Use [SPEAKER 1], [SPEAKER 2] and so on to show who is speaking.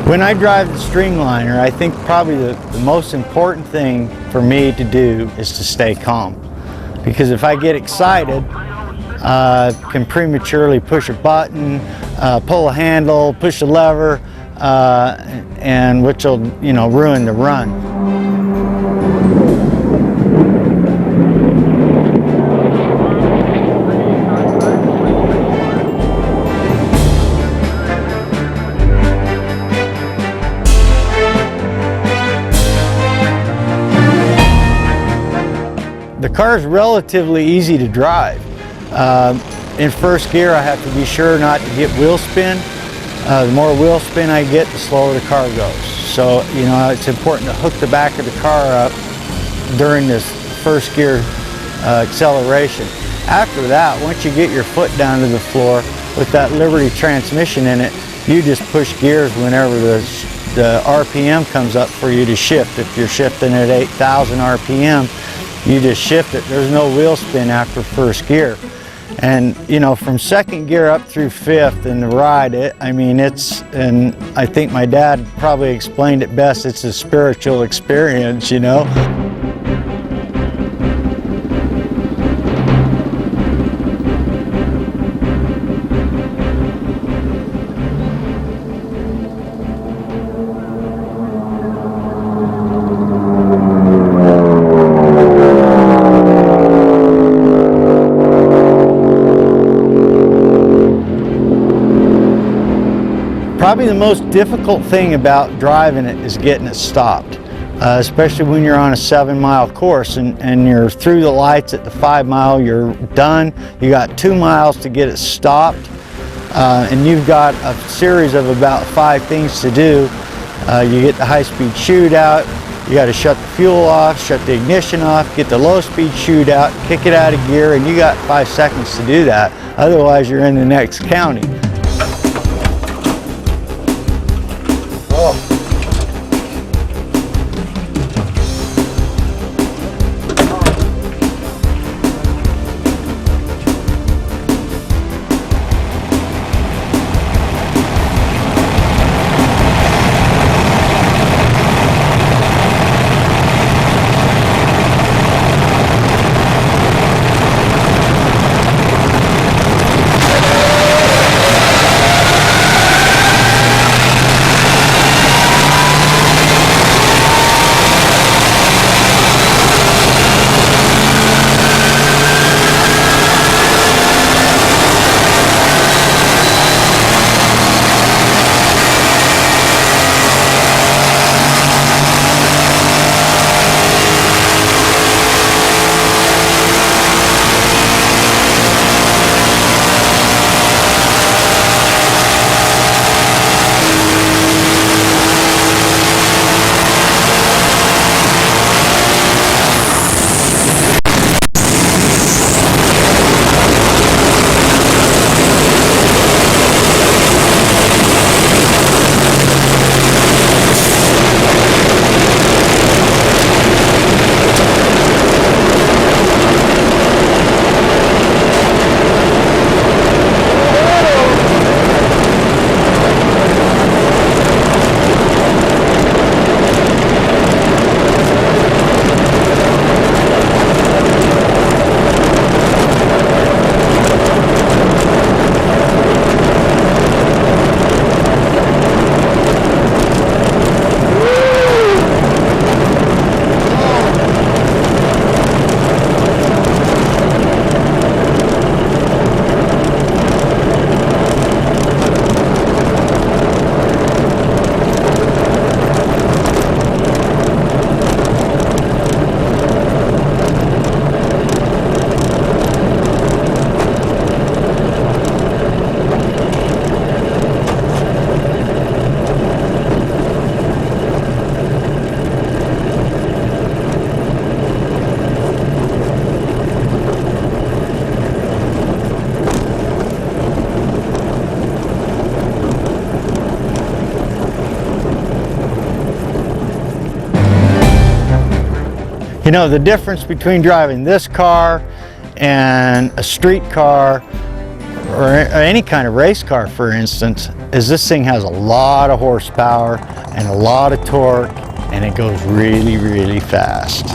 [SPEAKER 1] When I drive the Streamliner, I think probably the most important thing for me to do is to stay calm. Because if I get excited, can prematurely push a button, pull a handle, push a lever, and which will, ruin the run. The car is relatively easy to drive. In first gear, I have to be sure not to get wheel spin. The more wheel spin I get, the slower the car goes. So, it's important to hook the back of the car up during this first gear acceleration. After that, once you get your foot down to the floor with that Liberty transmission in it, you just push gears whenever the RPM comes up for you to shift. If you're shifting at 8,000 RPM, you just shift it. There's no wheel spin after first gear. And from second gear up through fifth in the ride, and I think my dad probably explained it best, it's a spiritual experience, Probably the most difficult thing about driving it is getting it stopped, especially when you're on a 7-mile course and you're through the lights at the 5-mile, you're done, you got 2 miles to get it stopped, and you've got a series of about 5 things to do. You get the high-speed chute out, you got to shut the fuel off, shut the ignition off, get the low-speed chute out, kick it out of gear, and you got 5 seconds to do that. Otherwise, you're in the next county. The difference between driving this car and a street car or any kind of race car, for instance, is this thing has a lot of horsepower and a lot of torque, and it goes really, really fast.